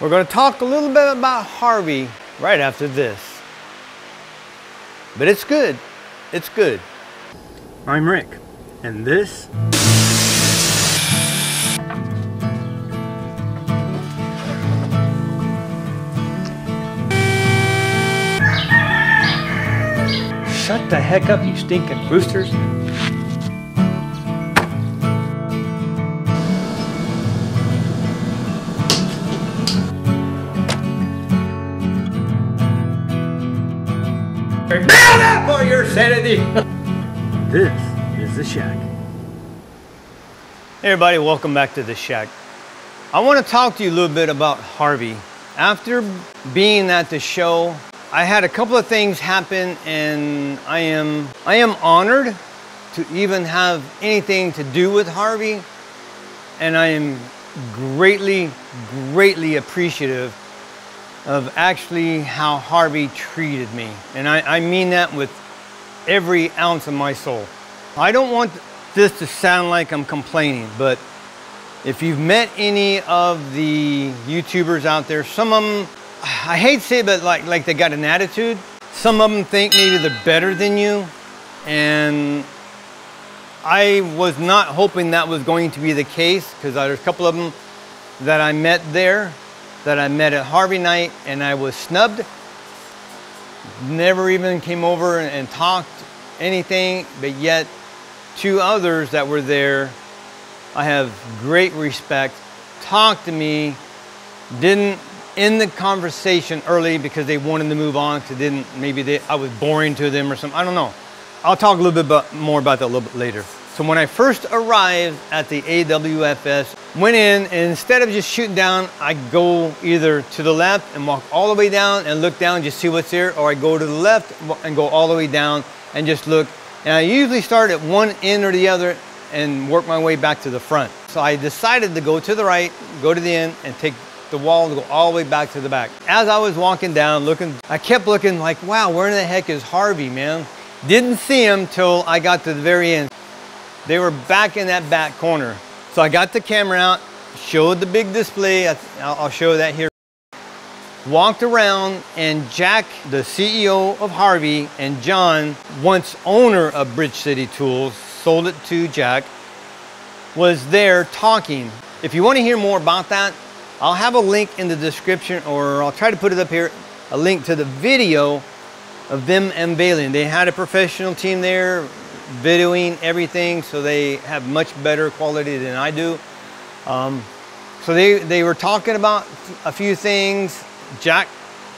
We're going to talk a little bit about Harvey right after this. But it's good. It's good. I'm Rick, and this shut the heck up, you stinking roosters. Nailed it for your sanity. This is The Shack. Hey everybody, welcome back to The Shack. I want to talk to you a little bit about Harvey. After being at the show, I had a couple of things happen, and I am honored to even have anything to do with Harvey, and I am greatly appreciative of actually how Harvey treated me. And I mean that with every ounce of my soul. I don't want this to sound like I'm complaining, but if you've met any of the YouTubers out there, some of them, I hate to say it, but like they got an attitude. Some of them think maybe they're better than you. And I was not hoping that was going to be the case, because there's a couple of them that I met there, that I met at Harvey night, and I was snubbed. Never even came over and talked anything, but yet two others that were there, I have great respect, talked to me, didn't end the conversation early because they wanted to move on, because I was boring to them or something, I don't know. I'll talk a little bit more about that a little bit later. So when I first arrived at the AWFS, went in, and instead of just shooting down, I go either to the left and walk all the way down and look down, just see what's there, or I go to the left and go all the way down and just look. And I usually start at one end or the other and work my way back to the front. So I decided to go to the right, go to the end, and take the wall and go all the way back to the back. As I was walking down, I kept looking like, wow, where in the heck is Harvey, man? Didn't see him till I got to the very end. They were back in that back corner. So I got the camera out, showed the big display. I'll show that here. Walked around, and Jack, the CEO of Harvey, and John, once owner of Bridge City Tools, sold it to Jack, was there talking. If you want to hear more about that, I'll have a link in the description, or I'll try to put it up here, a link to the video of them unveiling. They had a professional team there videoing everything, so they have much better quality than I do. So they were talking about a few things. Jack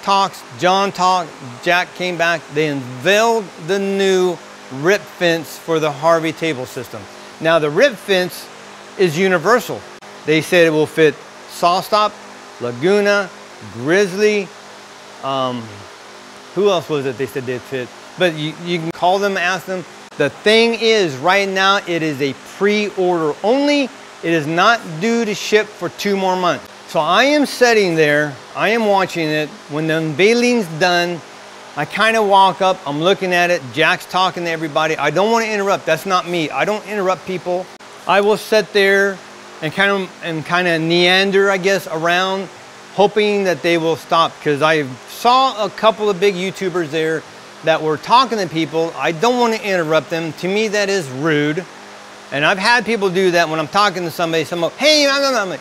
talks, John talked, Jack came back. They unveiled the new rip fence for the Harvey table system. Now the rip fence is universal. They said it will fit Sawstop, Laguna, Grizzly, who else was it they said they'd fit? But you can call them, ask them. The thing is, right now, it is a pre-order only. It is not due to ship for 2 more months. So I am sitting there, I am watching it. When the unveiling's done, I kind of walk up, I'm looking at it, Jack's talking to everybody. I don't want to interrupt, that's not me. I don't interrupt people. I will sit there and kind of neander, I guess, around, hoping that they will stop, because I saw a couple of big YouTubers there that were talking to people. I don't want to interrupt them. To me, that is rude. And I've had people do that when I'm talking to somebody. Hey, I'm like,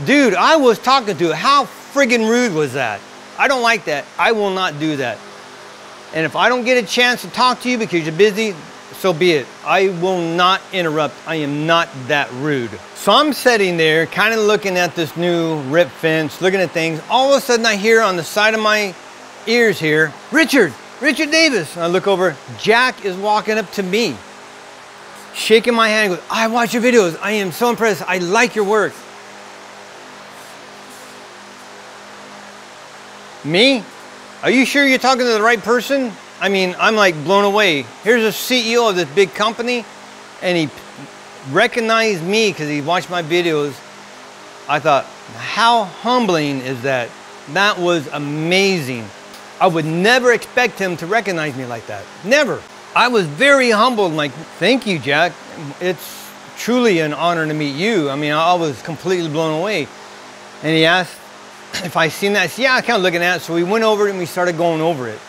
dude, I was talking to you. How friggin' rude was that? I don't like that. I will not do that. And if I don't get a chance to talk to you because you're busy, so be it. I will not interrupt. I am not that rude. So I'm sitting there kind of looking at this new rip fence, looking at things. All of a sudden I hear on the side of my ears here, Richard Davis. And I look over, Jack is walking up to me, shaking my hand, and goes, I watch your videos. I am so impressed. I like your work. Me? Are you sure you're talking to the right person? I mean, I'm like blown away. Here's a CEO of this big company, and he recognized me because he watched my videos. I thought, how humbling is that? That was amazing. I would never expect him to recognize me like that. Never. I was very humbled, like, thank you, Jack. It's truly an honor to meet you. I mean, I was completely blown away. And he asked if I seen that, I said, yeah, I kind of looking at it. So we went over it and we started going over it.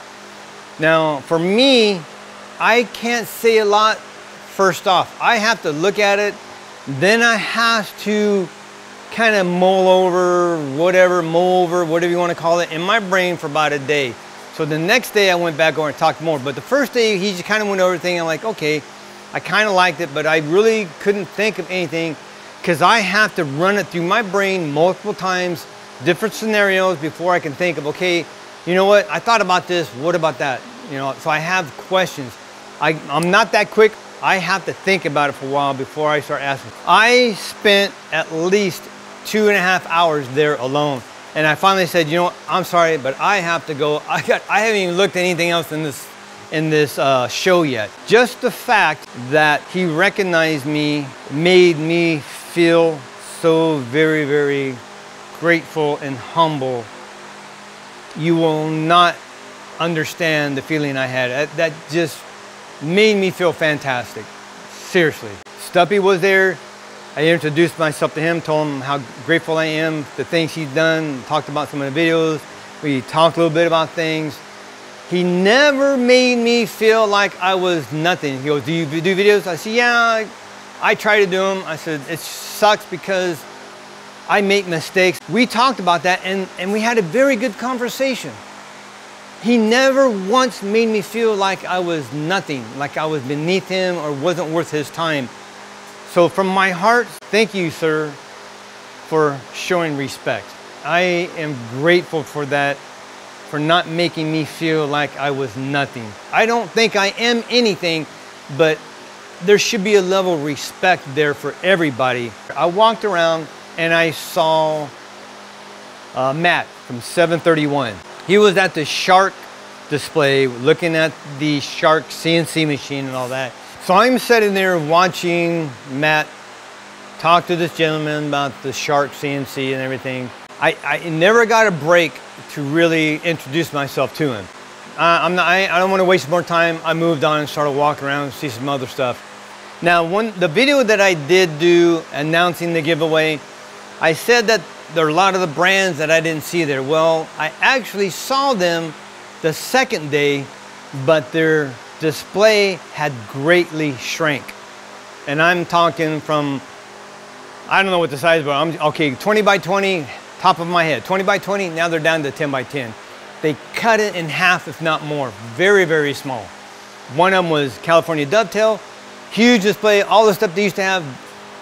Now, for me, I can't say a lot first off. I have to look at it, then I have to kind of mull over, whatever you want to call it, in my brain for about a day. So the next day I went back over and talked more. But the first day he just kind of went over everything. I'm like, okay, I kind of liked it, but I really couldn't think of anything because I have to run it through my brain multiple times, different scenarios before I can think of, okay, you know what, I thought about this, what about that? You know, so I have questions. I'm not that quick. I have to think about it for a while before I start asking. I spent at least 2.5 hours there alone. And I finally said, you know what, I'm sorry, but I have to go. I haven't even looked at anything else in this show yet. Just the fact that he recognized me made me feel so very, very grateful and humble. You will not understand the feeling I had. That just made me feel fantastic. Seriously. Stuppy was there. I introduced myself to him, told him how grateful I am, the things he's done, talked about some of the videos. We talked a little bit about things. He never made me feel like I was nothing. He goes, do you do videos? I said, yeah, I try to do them. I said, it sucks because I make mistakes. We talked about that and we had a very good conversation. He never once made me feel like I was nothing, like I was beneath him or wasn't worth his time. So from my heart, thank you, sir, for showing respect. I am grateful for that, for not making me feel like I was nothing. I don't think I am anything, but there should be a level of respect there for everybody. I walked around and I saw Matt from 731. He was at the shark display looking at the shark CNC machine and all that. So I'm sitting there watching Matt talk to this gentleman about the shark CNC and everything. I never got a break to really introduce myself to him. I don't want to waste more time. I moved on and started walking around and see some other stuff. Now, the video that I did do announcing the giveaway, I said that there are a lot of the brands that I didn't see there. Well, I actually saw them the second day, but their display had greatly shrank. And I'm talking from, I don't know what the size, but okay, 20 by 20, top of my head, 20 by 20, now they're down to 10 by 10. They cut it in half, if not more, very, very small. One of them was California Dovetail, huge display, all the stuff they used to have,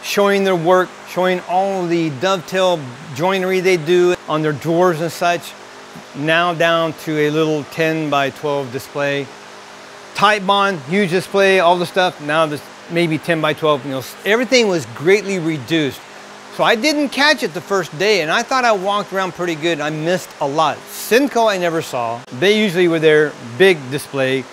showing their work, showing all the dovetail joinery they do on their drawers and such, now down to a little 10 by 12 display. Tight bond, huge display, all the stuff, now this maybe 10 by 12, you know, everything was greatly reduced. So I didn't catch it the first day and I thought I walked around pretty good. I missed a lot. Cinco I never saw. They usually were there, big display.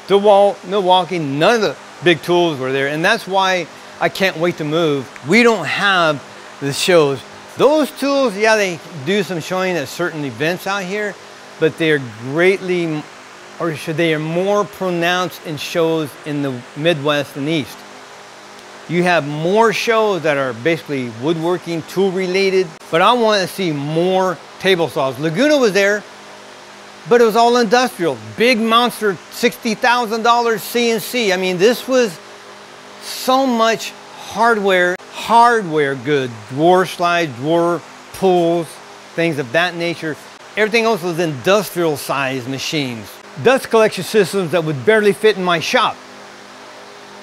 DeWalt, Milwaukee, none of the big tools were there. And that's why I can't wait to move. We don't have the shows. Those tools, yeah, they do some showing at certain events out here, but they are greatly, or should they are more pronounced in shows in the Midwest and East. You have more shows that are basically woodworking, tool related, but I want to see more table saws. Laguna was there, but it was all industrial. Big monster, $60,000 CNC. I mean, this was so much hardware good, drawer slides, drawer pulls, things of that nature. Everything else was industrial size machines. Dust collection systems that would barely fit in my shop.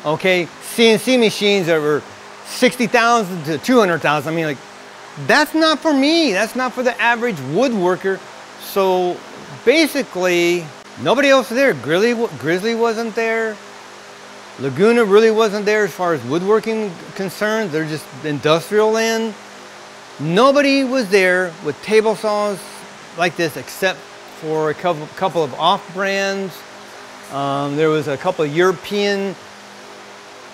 Okay, CNC machines that were 60,000 to 200,000. I mean, like, that's not for me. That's not for the average woodworker. So basically, nobody else was there. Grizzly wasn't there. Laguna really wasn't there as far as woodworking concerned. They're just industrial end. Nobody was there with table saws like this except for a couple of off brands. There was a couple of European,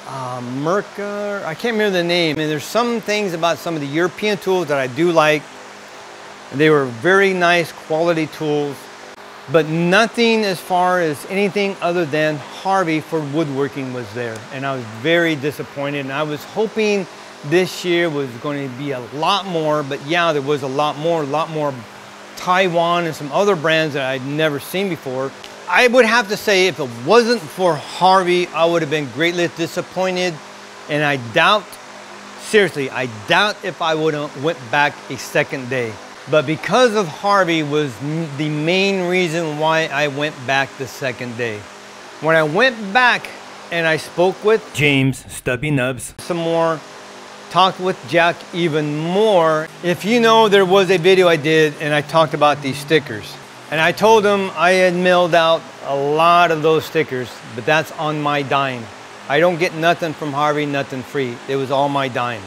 Merca, I can't remember the name. And there's some things about some of the European tools that I do like. They were very nice quality tools, but nothing as far as anything other than Harvey for woodworking was there. And I was very disappointed. And I was hoping this year was going to be a lot more, but yeah, there was a lot more Taiwan and some other brands that I'd never seen before. I would have to say if it wasn't for Harvey, I would have been greatly disappointed. And I doubt, seriously, I doubt if I would have went back a second day. But because of Harvey was the main reason why I went back the second day. When I went back and I spoke with James Stubby Nubs some more, talked with Jack even more. If you know, there was a video I did and I talked about these stickers. And I told him I had mailed out a lot of those stickers, but that's on my dime. I don't get nothing from Harvey, nothing free. It was all my dime.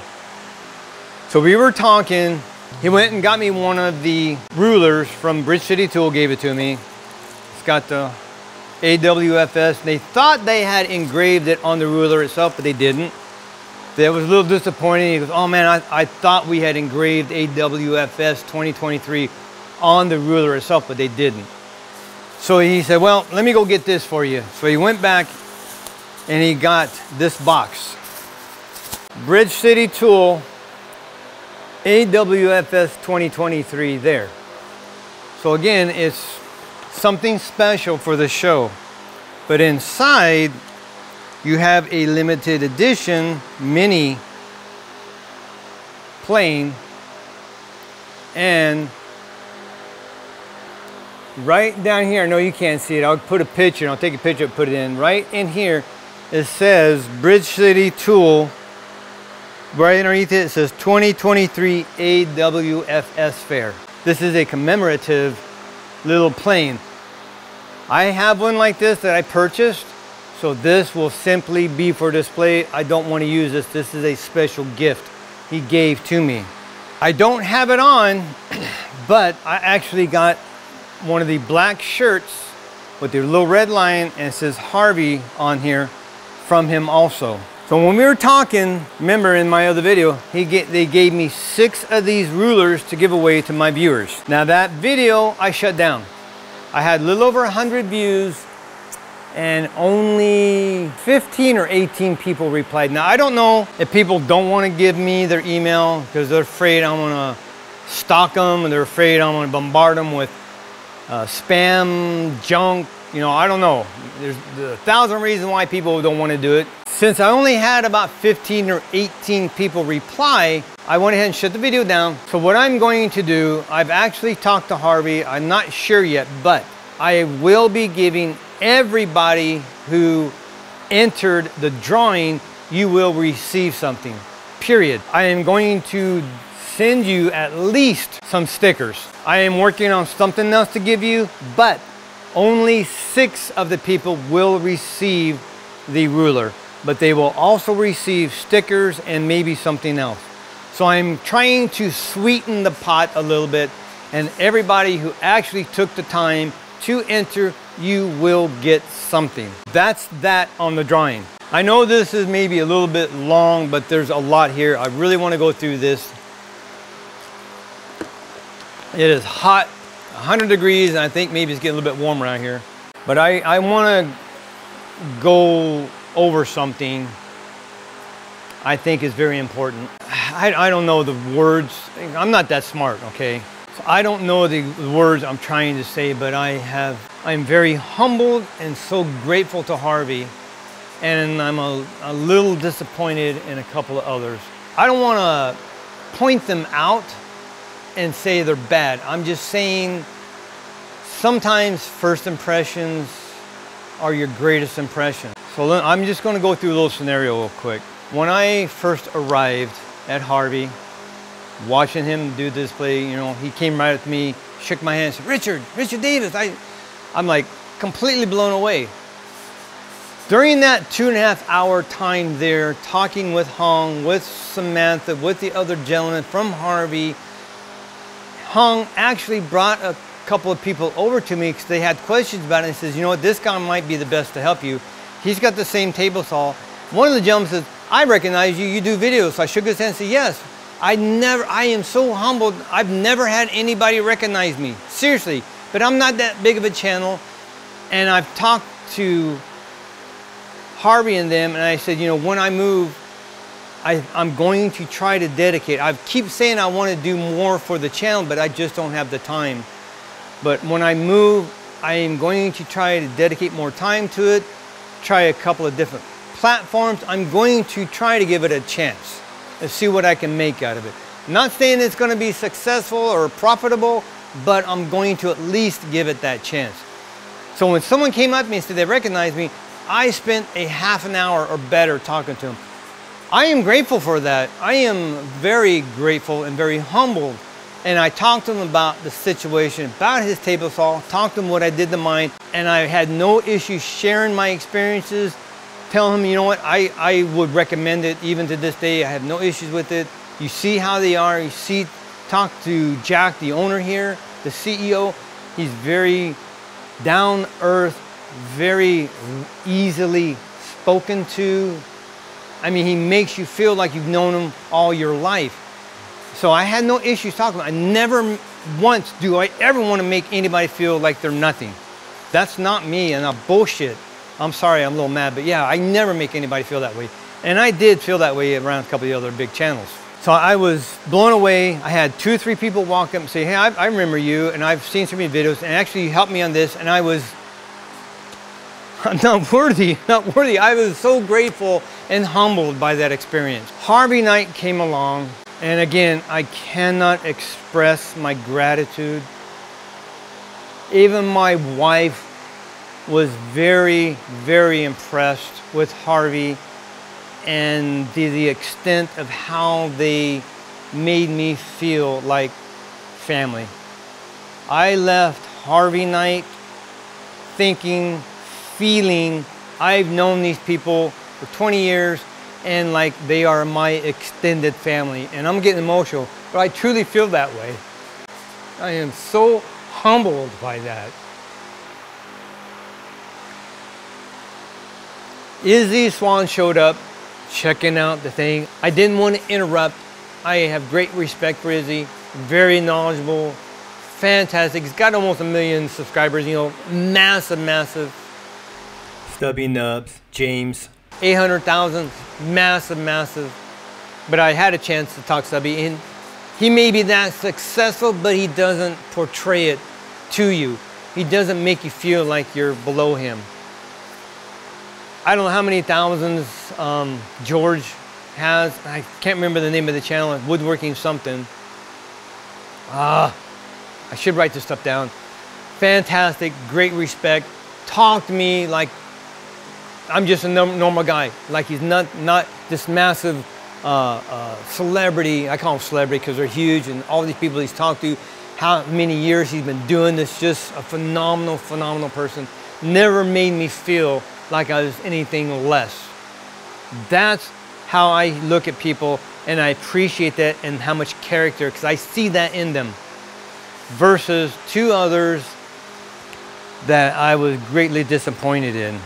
So we were talking. He went and got me one of the rulers from Bridge City Tool, gave it to me. It's got the AWFS. They thought they had engraved it on the ruler itself, but they didn't. That was a little disappointing. He goes, oh man, I thought we had engraved AWFS 2023 on the ruler itself, but they didn't. So he said, well, let me go get this for you. So he went back and he got this box. Bridge City Tool AWFS 2023 there. So again, it's something special for the show. But inside, you have a limited edition mini plane, and right down here, I know you can't see it, I'll put a picture, I'll take a picture and put it in. Right in here, it says Bridge City Tool. Right underneath it, it says 2023 AWFS Fair. This is a commemorative little plane. I have one like this that I purchased, so this will simply be for display. I don't want to use this. This is a special gift he gave to me. I don't have it on, but I actually got one of the black shirts with the little red line, and it says Harvey on here from him also. So when we were talking, remember in my other video, they gave me 6 of these rulers to give away to my viewers. Now that video I shut down. I had a little over 100 views and only 15 or 18 people replied. Now I don't know if people don't want to give me their email because they're afraid I'm going to stalk them, and they're afraid I'm going to bombard them with spam, junk. You know, I don't know. There's 1,000 reasons why people don't want to do it. Since I only had about 15 or 18 people reply, I went ahead and shut the video down. So what I'm going to do, I've actually talked to Harvey. I'm not sure yet, but I will be giving everybody who entered the drawing, you will receive something, period. I am going to send you at least some stickers. I am working on something else to give you, but only 6 of the people will receive the ruler, but they will also receive stickers and maybe something else. So I'm trying to sweeten the pot a little bit, and everybody who actually took the time to enter, you will get something. That's that on the drawing. I know this is maybe a little bit long, but there's a lot here. I really want to go through this. It is hot, 100 degrees, and I think maybe it's getting a little bit warmer out here. But I want to go over something I think is very important. I don't know the words. I'm not that smart, okay? So I don't know the words I'm trying to say, but I'm very humbled and so grateful to Harvey, and I'm a little disappointed in a couple of others. I don't want to point them out and say they're bad. I'm just saying sometimes first impressions are your greatest impression. So I'm just going to go through a little scenario real quick. When I first arrived at Harvey, watching him do this play, you know, he came right up to me, shook my hand, said, Richard Davis. I'm like completely blown away. During that 2.5 hour time there, talking with Hong, with Samantha, with the other gentleman from Harvey, Hong actually brought a couple of people over to me because they had questions about it, and says, you know what, this guy might be the best to help you. He's got the same table saw. One of the gentlemen says, I recognize you, you do videos. So I shook his hand and said, yes. I am so humbled. I've never had anybody recognize me, seriously. But I'm not that big of a channel. And I've talked to Harvey and them, and I said, you know, when I move, I'm going to try to dedicate. I keep saying I want to do more for the channel, but I just don't have the time. But when I move, I am going to try to dedicate more time to it, try a couple of different platforms. I'm going to try to give it a chance and see what I can make out of it. Not saying it's going to be successful or profitable, but I'm going to at least give it that chance. So when someone came up to me and said they recognized me, I spent a half an hour or better talking to them. I am grateful for that. I am very grateful and very humbled. And I talked to him about the situation, about his table saw, talked to him what I did to mine, and I had no issue sharing my experiences, telling him, you know what, I would recommend it even to this day. I have no issues with it. You see how they are. You see, talk to Jack, the owner here, the CEO. He's very down earth, very easily spoken to. I mean, he makes you feel like you've known him all your life. So I had no issues talking about it. I never once do I ever want to make anybody feel like they're nothing. That's not me, and I'm bullshit. I'm sorry, I'm a little mad, but yeah, I never make anybody feel that way. And I did feel that way around a couple of the other big channels. So I was blown away. I had 2 or 3 people walk up and say, hey, I remember you, and I've seen so many videos, and actually you helped me on this, and I'm not worthy. I was so grateful and humbled by that experience. Harvey night came along, and again, I cannot express my gratitude. Even my wife was very, very impressed with Harvey and the extent of how they made me feel like family. I left Harvey night thinking, feeling, I've known these people for 20 years and like they are my extended family. And I'm getting emotional, but I truly feel that way. I am so humbled by that. Izzy Swan showed up, checking out the thing. I didn't want to interrupt. I have great respect for Izzy, very knowledgeable, fantastic. He's got almost 1 million subscribers, you know, massive. Stubby Nubs, James, 800,000, massive. But I had a chance to talk to Stubby, and he may be that successful, but he doesn't portray it to you. He doesn't make you feel like you're below him. I don't know how many thousands George has. I can't remember the name of the channel, Woodworking something. I should write this stuff down. Fantastic, great respect. Talk to me like I'm just a normal guy. Like he's not this massive celebrity. I call him celebrity because they're huge, and all these people he's talked to, how many years he's been doing this, just a phenomenal person. Never made me feel like I was anything less. That's how I look at people, and I appreciate that and how much character, because I see that in them. Versus 2 others that I was greatly disappointed in.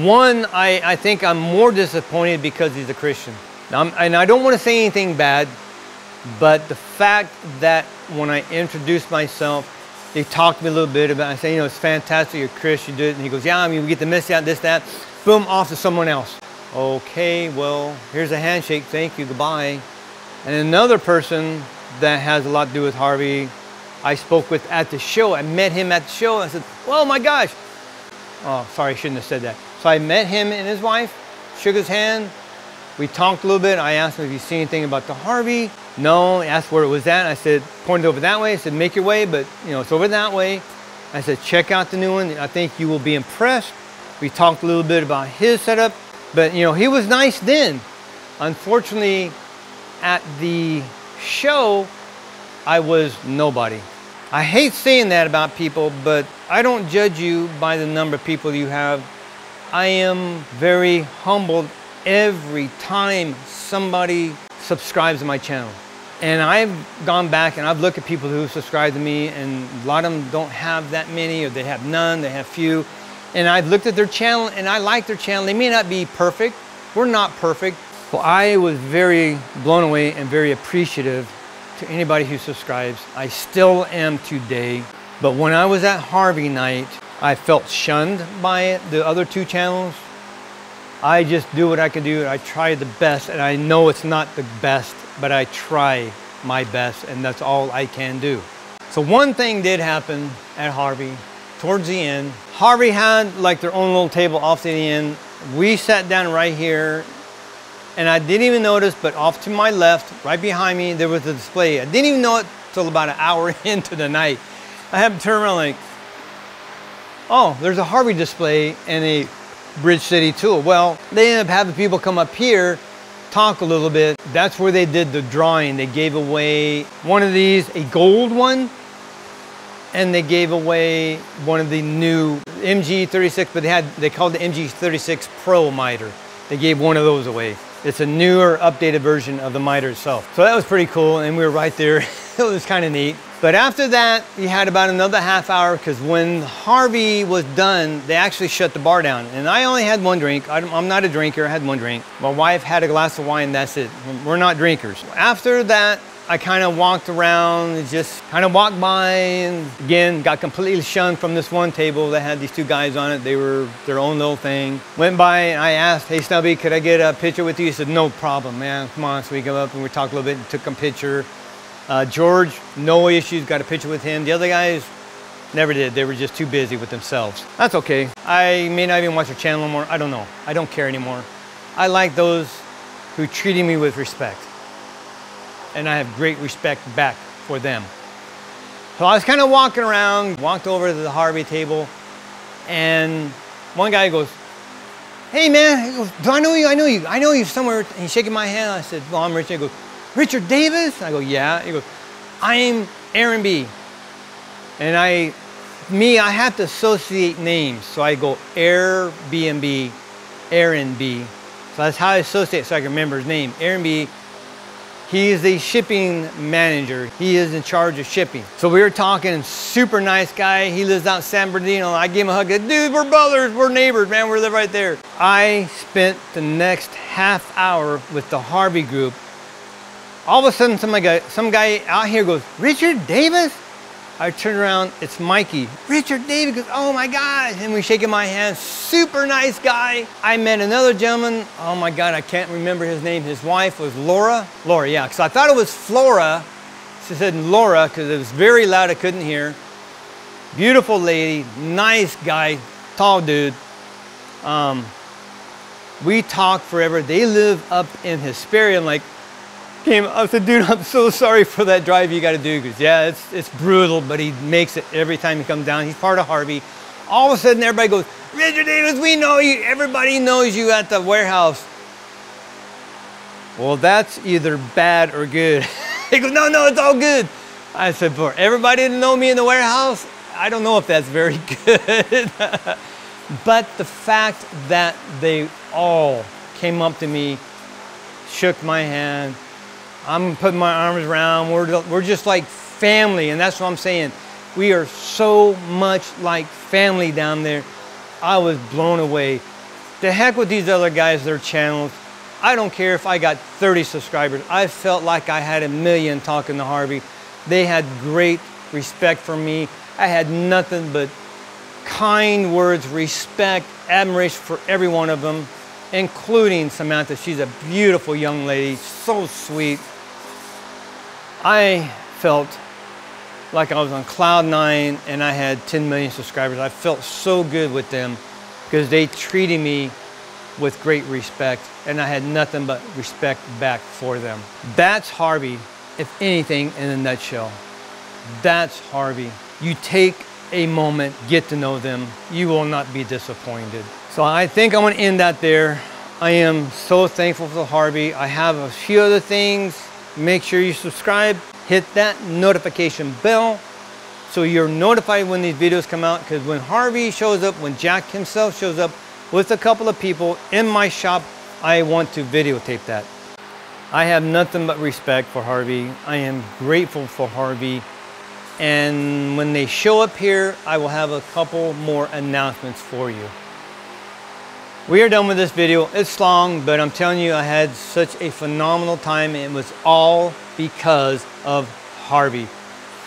One, I think I'm more disappointed because he's a Christian. And I don't want to say anything bad, but the fact that when I introduced myself, they talked to me a little bit about it. I say, you know, it's fantastic, you're a Christian, you do it. And he goes, yeah, I mean, we get to miss out, this, that. Boom, off to someone else. Okay, well, here's a handshake, thank you, goodbye. And another person that has a lot to do with Harvey, I spoke with at the show. I met him at the show. I said, oh my gosh. Oh, sorry, I shouldn't have said that. So I met him and his wife, shook his hand. We talked a little bit. I asked him if he's seen anything about the Harvey. No, he asked where it was at. I said, pointed over that way. I said, make your way, but you know, it's over that way. I said, check out the new one. I think you will be impressed. We talked a little bit about his setup, but you know, he was nice then. Unfortunately, at the show, I was nobody. I hate saying that about people, but I don't judge you by the number of people you have. I am very humbled every time somebody subscribes to my channel. And I've gone back and I've looked at people who subscribe to me, and a lot of them don't have that many, or they have none, they have few. And I've looked at their channel and I like their channel. They may not be perfect. We're not perfect. Well, I was very blown away and very appreciative to anybody who subscribes. I still am today. But when I was at Harvey night, I felt shunned by the other 2 channels. I just do what I can do. I try the best, and I know it's not the best, but I try my best, and that's all I can do. So one thing did happen at Harvey towards the end. Harvey had like their own little table off to the end. We sat down right here, and I didn't even notice, but off to my left, right behind me, there was a display. I didn't even know it till about an hour into the night. I happened to turn around like, oh, there's a Harvey display and a Bridge City tool. Well, they ended up having people come up here, talk a little bit. That's where they did the drawing. They gave away one of these, a gold one, and they gave away one of the new MG36, but they called the MG36 Pro miter. They gave one of those away. It's a newer, updated version of the miter itself. So that was pretty cool, and we were right there. It was kind of neat. But after that, we had about another half hour, because when Harvey was done, they actually shut the bar down. And I only had one drink. I'm not a drinker, I had one drink. My wife had a glass of wine, that's it. We're not drinkers. After that, I kind of walked around and just kind of walked by, and again, got completely shunned from this one table that had these two guys on it. They were their own little thing. Went by and I asked, hey Stubby, could I get a picture with you? He said, no problem, man, come on. So we go up and we talked a little bit and took a picture. George, no issues, got a picture with him. The other guys never did. They were just too busy with themselves. That's okay. I may not even watch their channel anymore. I don't know. I don't care anymore. I like those who treated me with respect. And I have great respect back for them. So I was kind of walking around, walked over to the Harvey table, and one guy goes, hey man, he goes, do I know you? I know you somewhere. And he's shaking my hand. I said, well, I'm Richard. He goes, Richard Davis? I go, yeah. He goes, I'm Aaron B. And I have to associate names. So I go Airbnb, Aaron B. So that's how I associate, so I can remember his name, Aaron B. He is the shipping manager. He is in charge of shipping. So we were talking, super nice guy. He lives out in San Bernardino. I gave him a hug. Dude, we're brothers, we're neighbors, man. We live right there. I spent the next half hour with the Harvey group. All of a sudden, some guy out here goes, Richard Davis? I turn around, it's Mikey. Richard Davis goes, oh my God. And we shaking my hand, super nice guy. I met another gentleman, oh my God, I can't remember his name. His wife was Laura. Laura, yeah, because I thought it was Flora. She said Laura, because it was very loud, I couldn't hear. Beautiful lady, nice guy, tall dude. We talked forever. They live up in Hesperia. I'm like, I said, dude, I'm so sorry for that drive you got to do. Because yeah, it's brutal, but he makes it every time he comes down. He's part of Harvey. All of a sudden, everybody goes, Richard Davis, we know you. Everybody knows you at the warehouse. Well, that's either bad or good. He goes, no, it's all good. I said, for everybody to know me in the warehouse, I don't know if that's very good. But the fact that they all came up to me, shook my hand, I'm putting my arms around, we're just like family, and that's what I'm saying. We are so much like family down there. I was blown away. The heck with these other guys, their channels. I don't care if I got 30 subscribers. I felt like I had 1 million talking to Harvey. They had great respect for me. I had nothing but kind words, respect, admiration for every one of them, including Samantha. She's a beautiful young lady, so sweet. I felt like I was on cloud 9 and I had 10 million subscribers. I felt so good with them because they treated me with great respect, and I had nothing but respect back for them. That's Harvey, if anything, in a nutshell. That's Harvey. You take a moment, get to know them, you will not be disappointed. So I think I'm going to end that there. I am so thankful for Harvey. I have a few other things. Make sure you subscribe, hit that notification bell so you're notified when these videos come out, because when Harvey shows up, when Jack himself shows up with a couple of people in my shop, I want to videotape that. I have nothing but respect for Harvey. I am grateful for Harvey. And when they show up here, I will have a couple more announcements for you. We are done with this video. It's long, but I'm telling you, I had such a phenomenal time. It was all because of Harvey.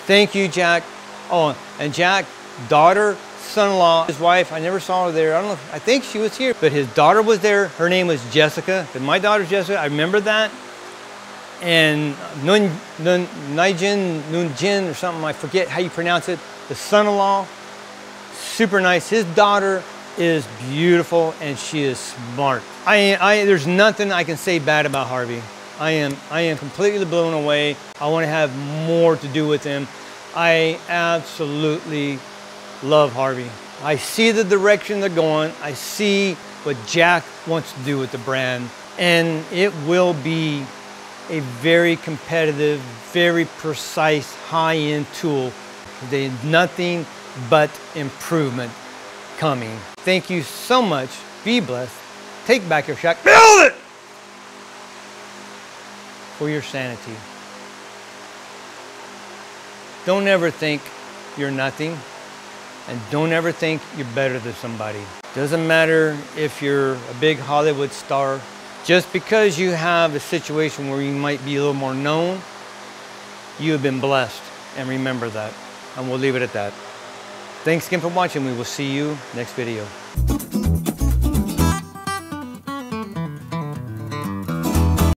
Thank you, Jack. Oh, and Jack, daughter, son-in-law, his wife, I never saw her there. I don't know, I think she was here, but his daughter was there. Her name was Jessica. And my daughter's Jessica, I remember that. and Nunjin or something, I forget how you pronounce it, the son-in-law, super nice. His daughter is beautiful and she is smart. There's nothing I can say bad about Harvey. I am completely blown away. I want to have more to do with him. I absolutely love Harvey. I see the direction they're going. I see what Jack wants to do with the brand, and it will be a very competitive, very precise, high-end tool. There's nothing but improvement coming. Thank you so much. Be blessed. Take back your shack. Build it for your sanity. Don't ever think you're nothing, and don't ever think you're better than somebody. Doesn't matter if you're a big Hollywood star. Just because you have a situation where you might be a little more known, you have been blessed, and remember that. And we'll leave it at that. Thanks again for watching. We will see you next video.